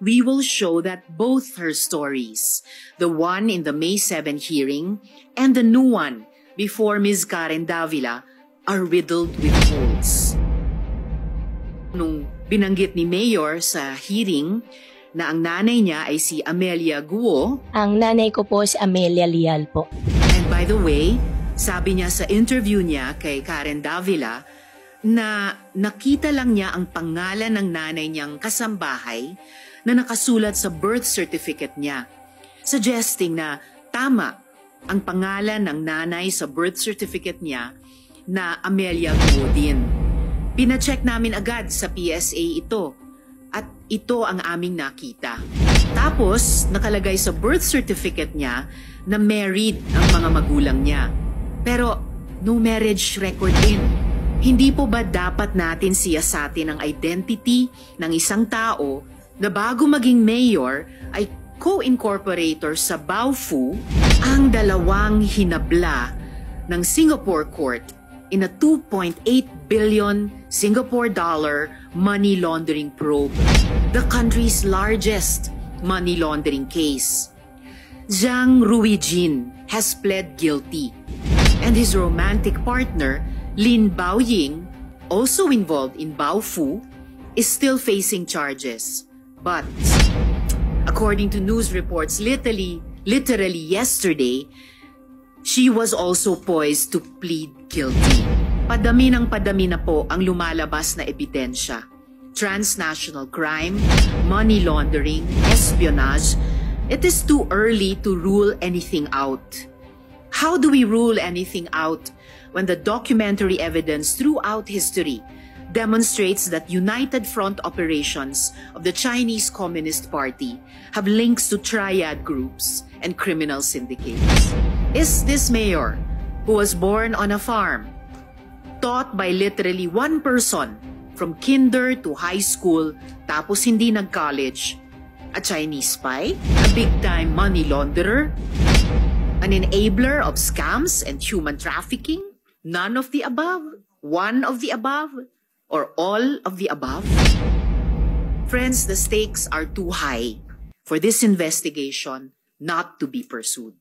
We will show that both her stories, the one in the May 7 hearing and the new one before Ms. Karen Davila, are riddled with holes. Nung binanggit ni Mayor sa hearing na ang nanay niya ay si Amelia Guo. Ang nanay ko po si Amelia Lial po. And by the way, sabi niya sa interview niya kay Karen Davila na nakita lang niya ang pangalan ng nanay niyang kasambahay na nakasulat sa birth certificate niya, suggesting na tama ang pangalan ng nanay sa birth certificate niya na Amelia Guo din. Pina-check namin agad sa PSA ito at ito ang aming nakita. Tapos nakalagay sa birth certificate niya na married ang mga magulang niya. Pero no marriage record din. Hindi po ba dapat natin siyasatin ang identity ng isang tao na bago maging mayor ay co-incorporator sa Baofu ang dalawang hinabla ng Singapore court in a 2.8 billion Singapore dollar money laundering probe, the country's largest money laundering case. Zhang Ruijin has pled guilty, and his romantic partner, Lin Baoying, also involved in Baofu, is still facing charges. But according to news reports literally yesterday, she was also poised to plead guilty. Padami ng padami na po ang lumalabas na ebidensya. Transnational crime, money laundering, espionage. It is too early to rule anything out. How do we rule anything out when the documentary evidence throughout history demonstrates that United Front operations of the Chinese Communist Party have links to triad groups and criminal syndicates? Is this mayor, who was born on a farm, taught by literally one person from kinder to high school tapos hindi nag-college, a Chinese spy, a big-time money launderer, an enabler of scams and human trafficking, none of the above, one of the above, or all of the above? Friends, the stakes are too high for this investigation not to be pursued.